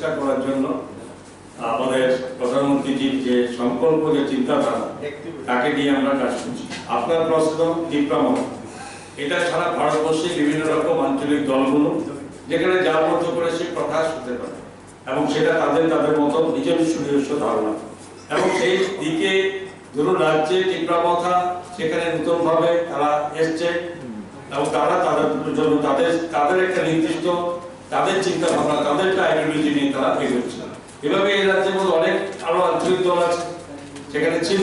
প্রতিষ্ঠা করার জন্য আমাদের প্রধানমন্ত্রীজির যে সংকল্প, যে চিন্তাধারা, তাকে নিয়ে আমরা কাজ করছি। আপনার প্রশ্ন টিপ্রামথা, এটা সারা ভারতবর্ষে বিভিন্ন রকম আঞ্চলিক দলগুলো যেখানে যার মতো করে সে প্রকাশ হতে পারে এবং সেটা তাদের মতো নিজস্ব ধারণা, এবং সেই দিকে ধরুন রাজ্যে টিপ্রামথা সেখানে নতুন ভাবে তারা এসছে এবং তারা তাদের জন্য তাদের একটা নির্দিষ্ট তাদের চিন্তা ভাবনা, তাদের একটা আইডিওলজি নিয়ে তারা এগোচ্ছে। এভাবে এই রাজ্যের মধ্যে অনেক আরো আঞ্চলিক দল আছে, সেখানে ছিল।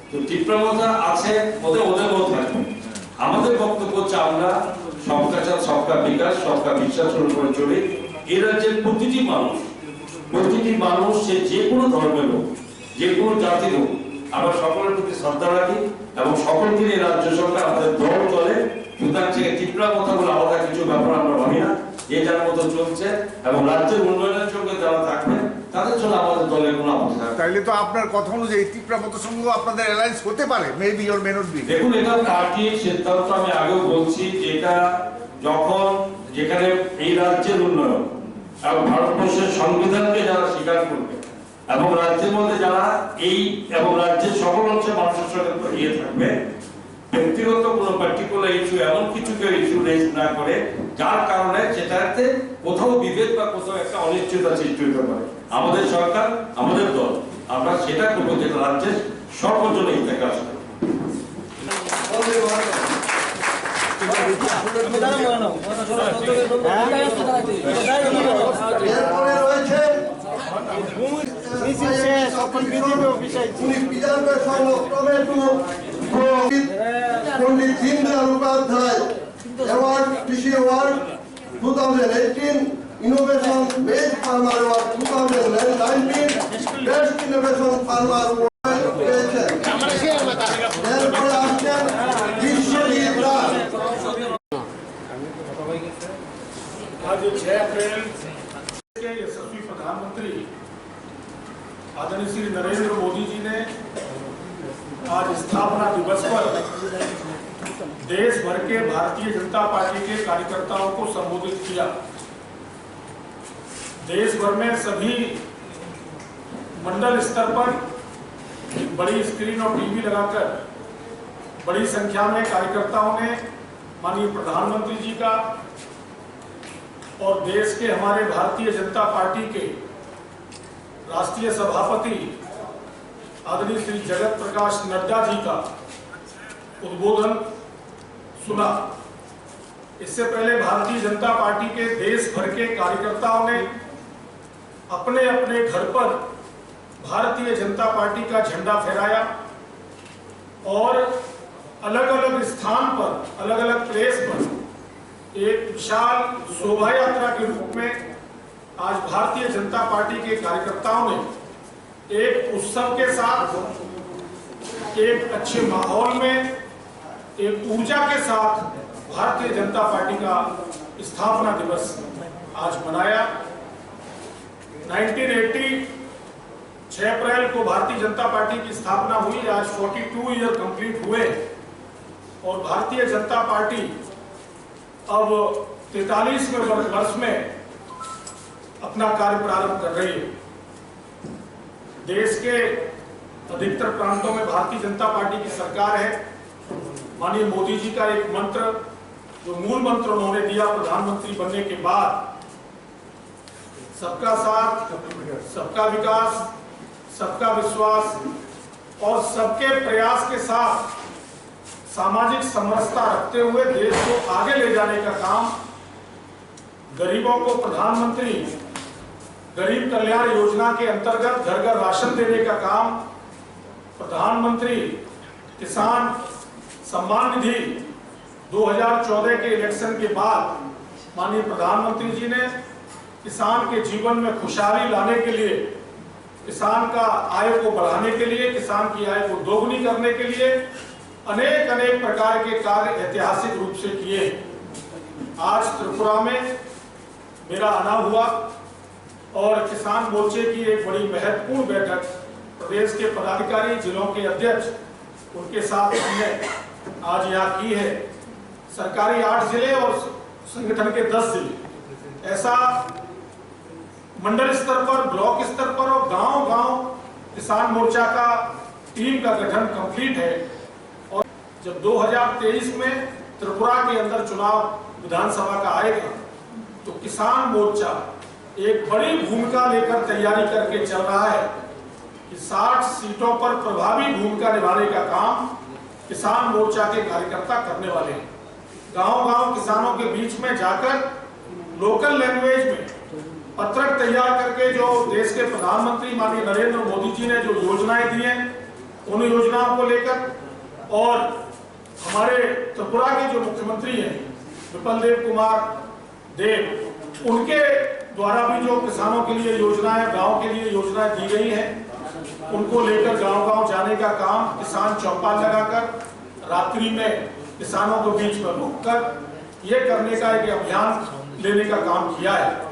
তো টিপ্রামথা আছে, ওদের মধ্যে আমাদের বক্তব্য হচ্ছে আমরা সবকা সাথ সবকা বিকাশ, সবকা বিশ্বাসের উপরে চলে এই রাজ্যের প্রতিটি মানুষ সে যে কোনো ধর্মের হোক, যে কোনো জাতির হোক, আমরা সকলের প্রতি শ্রদ্ধা রাখি এবং সকলকে নিয়ে রাজ্য সরকার আমাদের দল চলে। সুতরাং থেকে টিপ্রামথাগুলো আলাদা কিছু ব্যাপার আমরা ভাবি না, যে যার মতো চলছে এবং রাজ্যের উন্নয়নের সঙ্গে যারা থাকবে তাদের জন্য আমাদের দলের কোনো আপত্তি থাকবে। তাইলে তো আপনার কথা অনুযায়ী টিপ্রামথার সঙ্গে আপনাদের অ্যালায়েন্স হতে পারে, maybe or may not be. দেখুন, এটা পার্টির সিদ্ধান্ত। আমি আগেও বলছি যে এটা যখন যেখানে এই রাজ্যের উন্নয়ন এবং ভারতবর্ষের সংবিধানকে যারা স্বীকার করবে এবং রাজ্যের মধ্যে যারা এবং রাজ্যের সকল অংশের মানুষের সঙ্গে ইয়ে থাকবে, ব্যক্তিগত কোনো পার্টিকুলার ইস্যু এমন কিছুকে ইস্যু রেজ না করে যার কারণে সেটাতে কোথাও বিভেদ বা কোথাও একটা অনিশ্চয়তা সৃষ্টি হতে পারে, আমাদের সরকার, আমাদের দল, আমরা সেটা করবো যেটা রাজ্যের সর্বজনীন হিতে কাজ করে। পণ্ডিত দীনদয়াল উপাধ্যায় অ্যাওয়ার্ড, কৃষি award 2018, innovation best farmer award 2019, best innovation farmer award পেয়েছেন। এরপরে আসছেন বিশ্বজিৎ দাস। आज 6 अप्रैल के यशस्वी प्रधानमंत्री आदरणीय श्री नरेंद्र मोदी जी ने आज स्थापना दिवस पर देश भर के भारतीय जनता पार्टी के कार्यकर्ताओं को संबोधित किया। देश भर में सभी मंडल स्तर पर बड़ी स्क्रीन और टीवी लगाकर बड़ी संख्या में कार्यकर्ताओं ने माननीय प्रधानमंत्री जी का और देश के हमारे भारतीय जनता पार्टी के राष्ट्रीय सभापति आदरणीय श्री जगत प्रकाश नड्डा जी का उद्बोधन सुना। इससे पहले भारतीय जनता पार्टी के देश भर के कार्यकर्ताओं ने अपने अपने घर पर भारतीय जनता पार्टी का झंडा फहराया और अलग अलग स्थान पर, अलग अलग प्लेस पर एक विशाल शोभा यात्रा के रूप में आज भारतीय जनता पार्टी के कार्यकर्ताओं ने एक उत्सव के साथ, एक अच्छे माहौल में, एक ऊर्जा के साथ भारतीय जनता पार्टी का स्थापना दिवस आज मनाया। 1980 6 अप्रैल को भारतीय जनता पार्टी की स्थापना हुई। आज 42 ईयर कंप्लीट हुए और भारतीय जनता पार्टी अब 43वें वर्ष में अपना कार्य प्रारंभ कर रही है। देश के अधिकतर प्रांतों में भारतीय जनता पार्टी की सरकार है। माननीय मोदी जी का एक मंत्र, जो मूल मंत्र उन्होंने दिया प्रधानमंत्री बनने के बाद, सबका साथ, सबका विकास, सबका विश्वास और सबके प्रयास के साथ सामाजिक समरसता रखते हुए देश को आगे ले जाने का काम, गरीबों को प्रधानमंत्री गरीब कल्याण योजना के अंतर्गत घर घर राशन देने का काम, प्रधानमंत्री किसान सम्मान निधि 2014 के इलेक्शन के बाद माननीय प्रधानमंत्री जी ने किसान के जीवन में खुशहाली लाने के लिए, किसान का आय को बढ़ाने के लिए, किसान की आय को दोगुनी करने के लिए अनेक प्रकार के कार्य ऐतिहासिक रूप से किए। आज त्रिपुरा में मेरा आना हुआ और किसान मोर्चे की एक बड़ी महत्वपूर्ण बैठक प्रदेश के पदाधिकारी, जिलों के अध्यक्ष, उनके साथ हमने आज यहाँ की है। सरकारी 8 जिले और संगठन के 10 जिले, ऐसा मंडल स्तर पर, ब्लॉक स्तर पर और गांव-गांव किसान मोर्चा का टीम का गठन कंप्लीट है। और जब 2023 में त्रिपुरा के अंदर चुनाव विधानसभा का आएगा तो किसान मोर्चा एक बड़ी भूमिका लेकर तैयारी करके चल रहा है कि 60 सीटों पर प्रभावी भूमिका निभाने का काम किसान मोर्चा के कार्यकर्ता करने वाले हैं। गांव-गांव किसानों के बीच में जाकर लोकल लैंग्वेज में पत्रक तैयार करके जो देश के प्रधानमंत्री माननीय नरेंद्र मोदी जी ने जो योजनाएं दी हैं उन योजनाओं को लेकर, और हमारे त्रिपुरा के जो मुख्यमंत्री हैं विपल देव कुमार देव, उनके द्वारा भी जो किसानों के लिए योजनाएं, गांव के लिए योजनाएं दी गई हैं, उनको लेकर गांव-गांव जाने का काम, किसान चौपाल लगाकर रात्रि में किसानों के बीच में रुककर ये करने का एक अभियान लेने का काम किया है।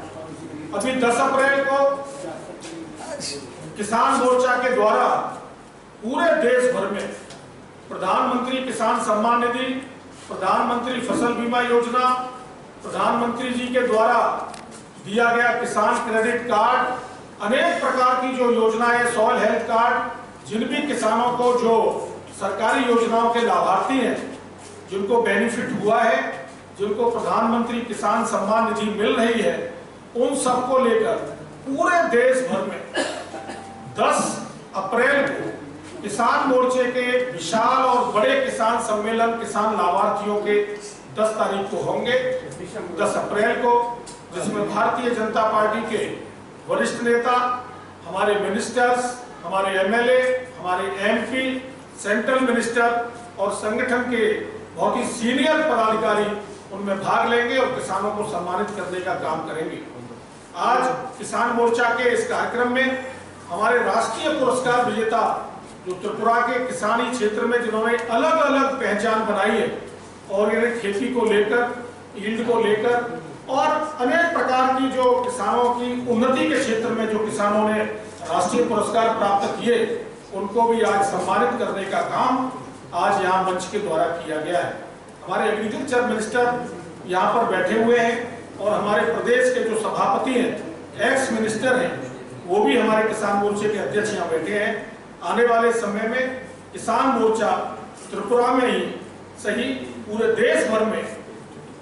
अभी 10 अप्रैल को किसान मोर्चा के द्वारा पूरे देश भर में प्रधानमंत्री किसान सम्मान निधि, प्रधानमंत्री फसल बीमा योजना, प्रधानमंत्री जी के द्वारा दिया गया किसान क्रेडिट कार्ड, अनेक प्रकार की जो योजनाएं, सॉइल हेल्थ कार्ड, जिन भी किसानों को जो सरकारी योजनाओं के लाभार्थी हैं, जिनको बेनिफिट हुआ है, जिनको प्रधानमंत्री किसान सम्मान निधि मिल रही है, उन सबको लेकर पूरे देश भर में 10 अप्रैल को किसान मोर्चे के विशाल और बड़े किसान सम्मेलन किसान लाभार्थियों के 10 तारीख को होंगे, 10 अप्रैल को, जिसमें भारतीय जनता पार्टी के वरिष्ठ नेता, हमारे मिनिस्टर्स, हमारे एमएलए, हमारे एमपी, सेंट्रल मिनिस्टर और संगठन के बहुत ही सीनियर पदाधिकारी उनमें भाग लेंगे और किसानों को सम्मानित करने का काम करेंगे। आज किसान मोर्चा के इस कार्यक्रम में हमारे राष्ट्रीय पुरस्कार विजेता जो त्रिपुरा के किसानी क्षेत्र में जिन्होंने अलग अलग पहचान बनाई है और इन्हें खेती को लेकर, यील्ड को लेकर और अनेक प्रकार की जो किसानों की उन्नति के क्षेत्र में जो किसानों ने राष्ट्रीय पुरस्कार प्राप्त किए, उनको भी आज सम्मानित करने का काम आज यहाँ मंच के द्वारा किया गया है। हमारे एग्रीकल्चर मिनिस्टर यहाँ पर बैठे हुए हैं और हमारे प्रदेश के जो सभापति हैं, एक्स मिनिस्टर हैं, वो भी हमारे किसान मोर्चे के अध्यक्ष यहाँ बैठे हैं। आने वाले समय में किसान मोर्चा त्रिपुरा में ही सही पूरे देश भर में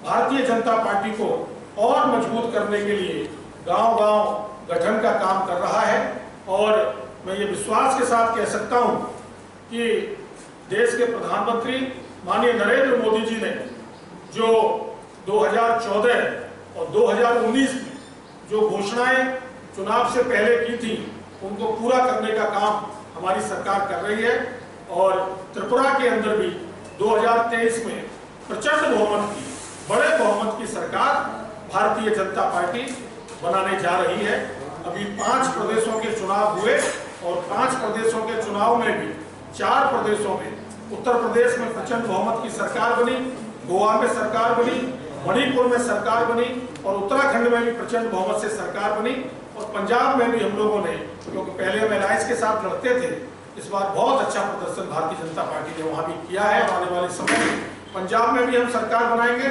भारतीय जनता पार्टी को और मजबूत करने के लिए गांव-गांव गठन का काम कर रहा है। और मैं ये विश्वास के साथ कह सकता हूं कि देश के प्रधानमंत्री माननीय नरेंद्र मोदी जी ने जो 2014 और 2019 में जो घोषणाएं चुनाव से पहले की थी, उनको पूरा करने का काम हमारी सरकार कर रही है। और त्रिपुरा के अंदर भी 2023 में प्रचंड बहुमत की, बड़े बहुमत की सरकार भारतीय जनता पार्टी बनाने जा रही है। अभी 5 प्रदेशों के चुनाव हुए और 5 प्रदेशों के चुनाव में भी 4 प्रदेशों में, उत्तर प्रदेश में प्रचंड बहुमत की सरकार बनी, गोवा में सरकार बनी, मणिपुर में सरकार बनी और उत्तराखंड में भी प्रचंड बहुमत से सरकार बनी। और पंजाब में भी हम लोगों ने, क्योंकि पहले हम एलायंस के साथ लड़ते थे, इस बार बहुत अच्छा प्रदर्शन भारतीय जनता पार्टी ने वहां भी किया है। और आने वाले समय में पंजाब में भी हम सरकार बनाएंगे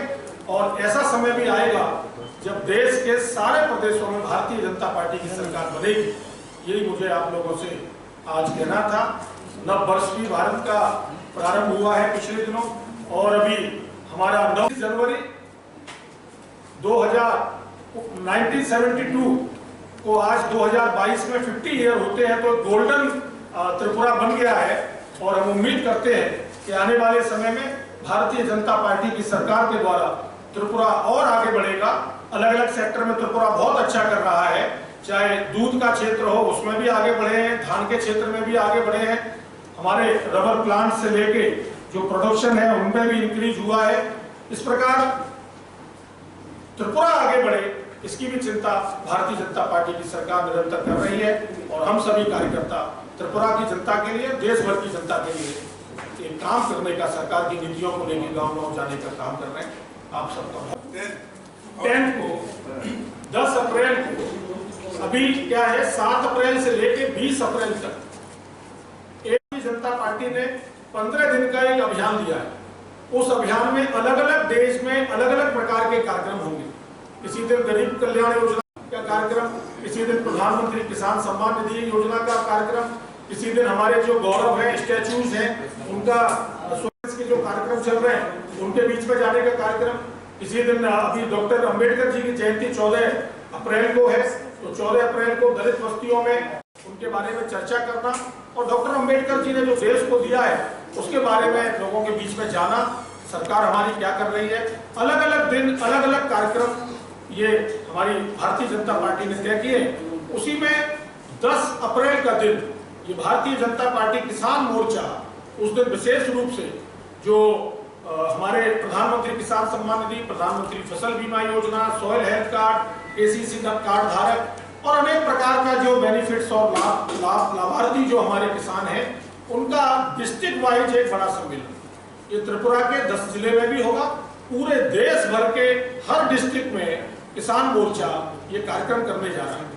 और ऐसा समय भी आएगा जब देश के सारे प्रदेशों में भारतीय जनता पार्टी की सरकार बनेगी। यही मुझे आप लोगों से आज कहना था। नव वर्ष भी भारत का प्रारंभ हुआ है पिछले दिनों और अभी हमारा 9 जनवरी 1972 को आज 2022 में 50 ईयर होते हैं, तो गोल्डन त्रिपुरा बन गया है। और हम उम्मीद करते हैं कि आने वाले समय में भारतीय जनता पार्टी की सरकार के द्वारा त्रिपुरा और आगे बढ़ेगा। अलग अलग सेक्टर में त्रिपुरा बहुत अच्छा कर रहा है, चाहे दूध का क्षेत्र हो उसमें भी आगे बढ़े हैं, धान के क्षेत्र में भी आगे बढ़े हैं, हमारे रबर प्लांट से लेके जो प्रोडक्शन है उनमें भी इंक्रीज हुआ है। इस प्रकार त्रिपुरा आगे बढ़े, इसकी भी चिंता भारतीय जनता पार्टी की सरकार निरंतर कर रही है। और हम सभी कार्यकर्ता त्रिपुरा की जनता के लिए, देश भर की जनता के लिए एक काम करने का, सरकार की नीतियों को लेकर गाँव-गाँव जाने का काम कर रहे हैं। आप सबका 10 को 10 अप्रैल को, अभी क्या है 7 अप्रैल से लेके 20 अप्रैल तक एक जनता पार्टी ने 15 दिन का एक अभियान लिया है। उस अभियान में अलग अलग देश में अलग अलग प्रकार के कार्यक्रम होंगे। किसी दिन गरीब कल्याण योजना, का कार्यक्रम, किसी दिन प्रधानमंत्री किसान सम्मान निधि योजना का कार्यक्रम, किसी दिन हमारे जो गौरव है स्टैचूज हैं उनका के जो कार्यक्रम चल रहे हैं उनके बीच में जाने का कार्यक्रम, किसी दिन अभी डॉक्टर अंबेडकर जी की जयंती 14 अप्रैल को है, तो 14 अप्रैल को दलित बस्तियों में उनके बारे में चर्चा करना और डॉक्टर अंबेडकर जी ने जो देश को दिया है उसके बारे में लोगों के बीच में जाना, सरकार हमारी क्या कर रही है। अलग अलग दिन अलग अलग कार्यक्रम ये हमारी भारतीय जनता पार्टी ने तय किए। उसी में 10 अप्रैल का दिन ये भारतीय जनता पार्टी किसान मोर्चा उस दिन विशेष रूप से जो हमारे प्रधानमंत्री किसान सम्मान निधि, प्रधानमंत्री फसल बीमा योजना, soil health card, KCC card धारक और अनेक प्रकार का जो बेनिफिट्स और लाभार्थी जो हमारे किसान हैं उनका डिस्ट्रिक्ट वाइज एक बड़ा सम्मेलन ये त्रिपुरा के 10 जिले में भी होगा। पूरे देश भर के हर डिस्ट्रिक्ट में किसान मोर्चा ये कार्यक्रम करने जा रहा है।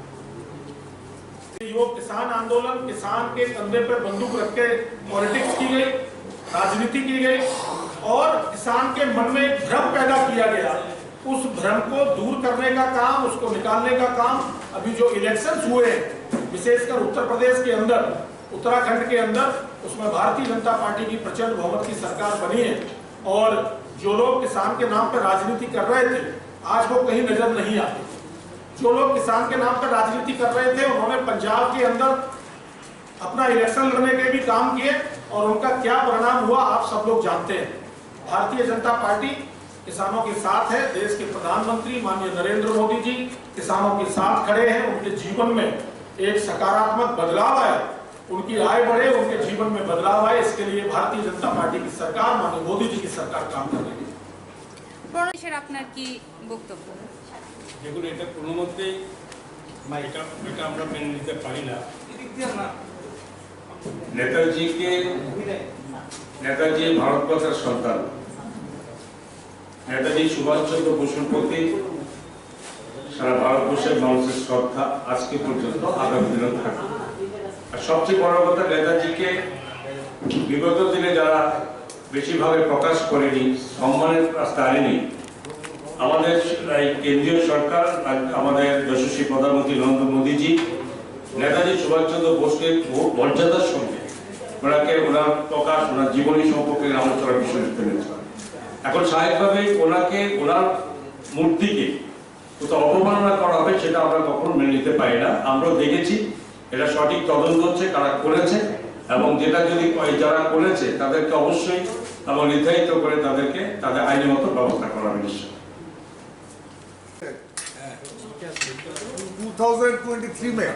ये किसान आंदोलन, किसान के कंधे पर बंदूक रख के पॉलिटिक्स की गई, राजनीति की गई और किसान के मन में एक भ्रम पैदा किया गया। उस भ्रम को दूर करने का काम, उसको निकालने का काम अभी जो इलेक्शंस हुए विशेषकर उत्तर प्रदेश के अंदर, उत्तराखंड के अंदर, उसमें भारतीय जनता पार्टी की प्रचंड बहुमत की सरकार बनी है और जो लोग किसान के नाम पर राजनीति कर रहे थे आज वो कहीं नजर नहीं आते। जो लोग किसान के नाम पर राजनीति कर रहे थे उन्होंने पंजाब के अंदर अपना इलेक्शन लड़ने के भी काम किए और उनका क्या परिणाम हुआ आप सब लोग जानते हैं। भारतीय जनता पार्टी किसानों के साथ है। देश के प्रधानमंत्री माननीय नरेंद्र मोदी जी किसानों के साथ खड़े हैं। उनके जीवन में एक सकारात्मक बदलाव आए, उनकी आय बढ़े, उनके जीवन में बदलाव आए, इसके लिए भारतीय जनता पार्टी की सरकार, माननीय मोदी जी की सरकार काम कर रही है। আপনার কি বক্তব্য? দেখুন, এটা কোনো মতেই এটা আমরা মেনে নিতে পারি না। নেতাজি ভারতবর্ষের সন্তান, নেতাজি সুভাষচন্দ্র বসুর প্রতি সারা ভারতবর্ষের মানুষের শ্রদ্ধা আজকে পর্যন্ত আগামী দিনে থাকবে। আর সবচেয়ে বড় কথা, নেতাজিকে বিগত দিনে যারা বেশিভাবে প্রকাশ করেনি, সম্মানের স্থানেনি, আমাদের কেন্দ্রীয় সরকার, আমাদের যশস্বী প্রধানমন্ত্রী নরেন্দ্র মোদীজি নেতাজি সুভাষচন্দ্র বোসকে বহু মর্যাদার সঙ্গে ওনাকে ওনার প্রকাশ, ওনার জীবনী সম্পর্কে আলোচনার বিষয় করেছে। এখন স্বাভাবিকভাবে ওনাকে, ওনার মূর্তিকে কোথাও অপমাননা করা হবে সেটা আমরা কখনো মেনে নিতে পারি না। আমরাও দেখেছি এটা সঠিক তদন্ত হচ্ছে কারা করেছে এবং যেটা যদি যারা করেছে তাদেরকে অবশ্যই এবং নির্ধারিত করে তাদেরকে তাদের আইনের মতো ব্যবস্থা করা হবে নিশ্চয়। 2023 में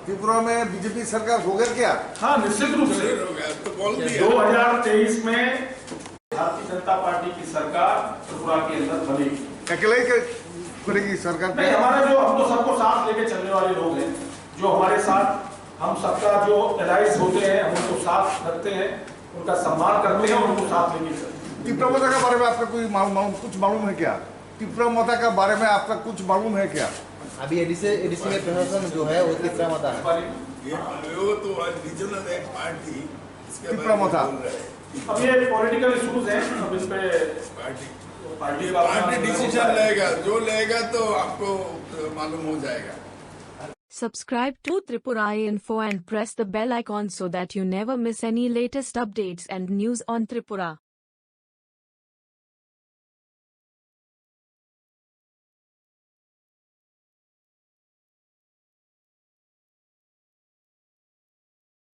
त्रिपुरा में बीजेपी सरकार होगा क्या? हाँ, निश्चित रूप से 2023 में भारतीय जनता पार्टी की सरकार त्रिपुरा के अंदर बनेगी। अकेले करेगी सरकार? नहीं, हमारा जो, हम तो सबको साथ लेके चलने वाले लोग हैं, जो हमारे साथ हम सबका जो एलाइज होते हैं हम उनको साथ रखते हैं, उनका सम्मान करते हैं, उनको साथ लेके चलते हैं। तीव्रमता के बारे में आपका कोई कुछ मालूम है क्या? तीव्रमता के बारे में आपका कुछ मालूम है क्या? अभी एडीसी में प्रशासन जो है वो तीव्रमता है। तो रीजनल एक पार्टी तीव्रमता अब ये पॉलिटिकल इश्यूज हैं, अब इस पे पार्टी डिसीजन लेगा, जो लेगा तो आपको मालूम हो जाएगा। Subscribe to Tripura Info and press the bell icon so that you never miss any latest updates and news on Tripura.